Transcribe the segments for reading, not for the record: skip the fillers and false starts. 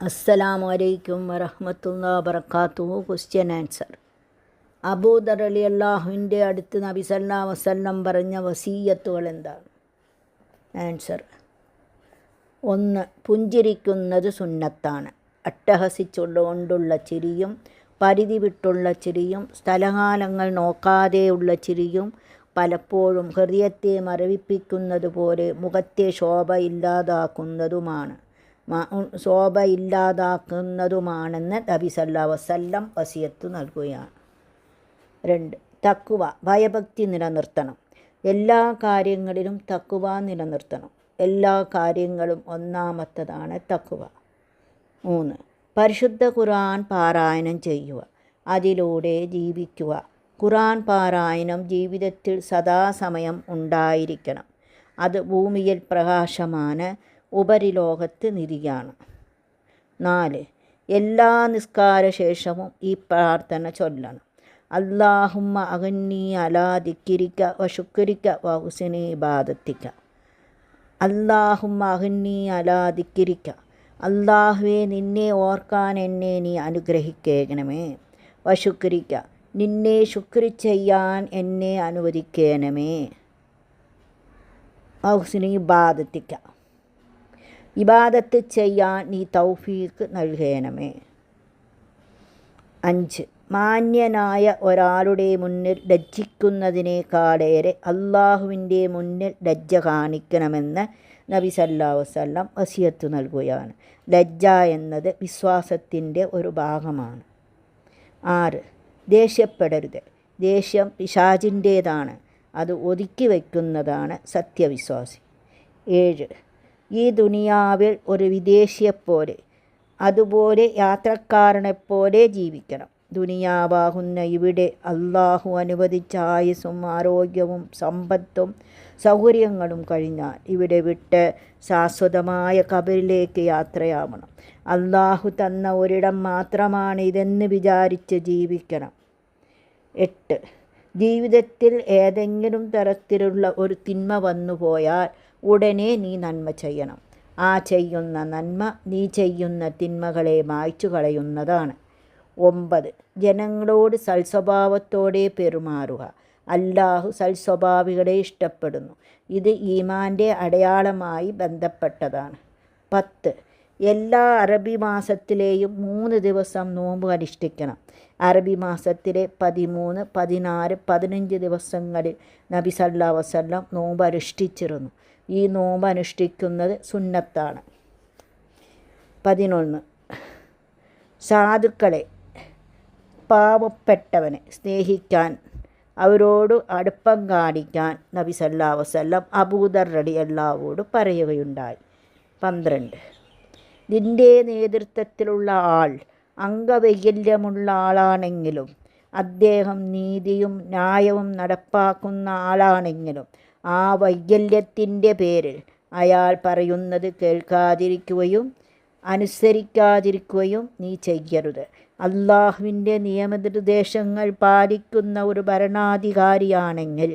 അസ്സലാമു അലൈക്കും വറഹ്മത്തുള്ളാഹി വബറകാതുഹു. Question answer. അബൂദർ റളിയല്ലാഹുവിൻ്റെ അടുത്ത് നബി സല്ലല്ലാഹു അലൈഹി വസല്ലം പറഞ്ഞ വസീയത്തുകൾ എന്താണ്? ആൻസർ: 1. പുഞ്ചിരിക്കുന്നത് സുന്നത്താണ്. അട്ടഹസിച്ചുകൊണ്ടുള്ള ചിരിയും പരിധി വിട്ടുള്ള ചിരിയും സ്ഥലകാലങ്ങൾ നോക്കാതെയുള്ള ചിരിയും പലപ്പോഴും ഹൃദയത്തെ മരവിപ്പിക്കുന്നത് പോലെ മുഖത്തെ ശോഭ ഇല്ലാതാക്കുന്നതുമാണെന്ന് നബി സല്ലല്ലാഹു അലൈഹി വസല്ലം വസിയത്ത് നൽകുകയാണ്. 2. തഖ്വ, ഭയഭക്തി നിലനിർത്തണം. എല്ലാ കാര്യങ്ങളിലും തഖ്വ നിലനിർത്തണം. എല്ലാ കാര്യങ്ങളും ഒന്നാമത്തതാണ് തഖ്വ. 3. പരിശുദ്ധ ഖുർആൻ പാരായണം ചെയ്യുക, അതിലൂടെ ജീവിക്കുക. ഖുർആൻ പാരായണം ജീവിതത്തിൽ സദാസമയം ഉണ്ടായിരിക്കണം. അത് ഭൂമിയിൽ പ്രകാശമാണ്, ഉപരിലോകത്ത് നിധിയാണ്. 4. എല്ലാ നിസ്കാരശേഷവും ഈ പ്രാർത്ഥന ചൊല്ലണം: അല്ലാഹുമ്മ അഗ്നി അലാ ദിക്രിക വ ശുക്രിക വ ഹുസ്നി ഇബാദത്തിക. അല്ലാഹുമ്മ അഗ്നി അലാ ദിക്രിക, അല്ലാഹുവേ നിന്നെ ഓർക്കാൻ എന്നെ നീ അനുഗ്രഹിക്കണമേ. വ ശുക്രിക, നിന്നെ ശുക്രി ചെയ്യാൻ എന്നെ അനുവദിക്കണമേ. വ ഹുസ്നി ഇബാദത്തിക, ഇബാദത്ത് ചെയ്യാൻ നീ തൗഫീഖ് നൽകണമേ. 5. മാന്യനായ ഒരാളുടെ മുന്നിൽ ലജ്ജിക്കുന്നതിനേക്കാളേറെ അള്ളാഹുവിൻ്റെ മുന്നിൽ ലജ്ജ കാണിക്കണമെന്ന് നബി സല്ലല്ലാഹു അലൈഹി വസല്ലം വസിയത്ത് നൽകുകയാണ്. ലജ്ജ എന്നത് വിശ്വാസത്തിൻ്റെ ഒരു ഭാഗമാണ്. 6. ദേഷ്യപ്പെടരുത്. ദേഷ്യം പിശാചിൻ്റേതാണ്, അത് ഒതുക്കി വയ്ക്കുന്നതാണ് സത്യവിശ്വാസി. 7. ഈ ദുനിയാവിൽ ഒരു വിദേശിയെപ്പോലെ, അതുപോലെ യാത്രക്കാരനെപ്പോലെ ജീവിക്കണം. ദുനിയാവാകുന്ന ഇവിടെ അള്ളാഹു അനുവദിച്ച ആയുസ്സും ആരോഗ്യവും സമ്പത്തും സൗകര്യങ്ങളും കഴിഞ്ഞാൽ ഇവിടെ വിട്ട് ശാശ്വതമായ ഖബറിലേക്ക് യാത്രയാവണം. അള്ളാഹു തന്ന ഒരിടം മാത്രമാണ് ഇതെന്ന് വിചാരിച്ച് ജീവിക്കണം. 8. ജീവിതത്തിൽ ഏതെങ്കിലും തരത്തിലുള്ള ഒരു തിന്മ വന്നുപോയാൽ ഉടനെ നീ നന്മ ചെയ്യണം. ആ ചെയ്യുന്ന നന്മ നീ ചെയ്യുന്ന തിന്മകളെ മായ്ച്ചു കളയുന്നതാണ്. 9. ജനങ്ങളോട് സൽസ്വഭാവത്തോടെ പെരുമാറുക. അല്ലാഹു സൽസ്വഭാവികളെ ഇഷ്ടപ്പെടുന്നു. ഇത് ഈമാൻ്റെ അടയാളമായി ബന്ധപ്പെട്ടതാണ്. 10. എല്ലാ അറബി മാസത്തിലെയും 3 ദിവസം നോമ്പ് അനുഷ്ഠിക്കണം. അറബി മാസത്തിലെ 13, 14, 15 ദിവസങ്ങളിൽ നബി സല്ലല്ലാഹു അലൈഹി വസല്ലം നോമ്പ് അനുഷ്ഠിച്ചിരുന്നു. ഈ നോമ്പ് അനുഷ്ഠിക്കുന്നത് സുന്നത്താണ്. 11. സാധുക്കളെ, പാവപ്പെട്ടവനെ സ്നേഹിക്കാൻ, അവരോട് അടുപ്പം കാണിക്കാൻ നബി സല്ലല്ലാഹു അലൈഹി വസല്ലം അബൂദർ റളിയല്ലാഹുവോട് പറയുകയുണ്ടായി. 12. നിൻ്റെ നേതൃത്വത്തിലുള്ള ആൾ അംഗവൈകല്യമുള്ള ആളാണെങ്കിലും അദ്ദേഹം നീതിയും ന്യായവും നടപ്പാക്കുന്ന ആളാണെങ്കിലും ആ വൈകല്യത്തിൻ്റെ പേരിൽ അയാൾ പറയുന്നത് കേൾക്കാതിരിക്കുകയും അനുസരിക്കാതിരിക്കുകയും നീ ചെയ്യരുത്. അള്ളാഹുവിൻ്റെ നിയമനിർദ്ദേശങ്ങൾ പാലിക്കുന്ന ഒരു ഭരണാധികാരിയാണെങ്കിൽ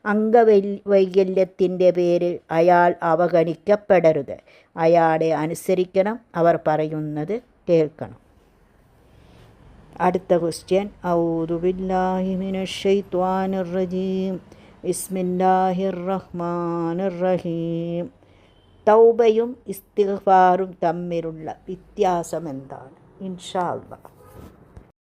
അംഗവൈകല്യത്തിൻ്റെ പേരിൽ അയാൾ അവഗണിക്കപ്പെടരുത്. അയാളെ അനുസരിക്കണം, അവർ പറയുന്നത് കേൾക്കണം. അടുത്ത ക്വസ്റ്റ്യൻ: ഔദു ബില്ലാഹി മിനശ് ശൈത്വാനിർ റജീം. ബിസ്മില്ലാഹിർ റഹ്മാനിർ റഹീം. തൗബയും ഇസ്തിഗ്ഫാറും തമ്മിലുള്ള വ്യത്യാസം എന്താണ്? ഇൻഷാ അല്ലാഹ്.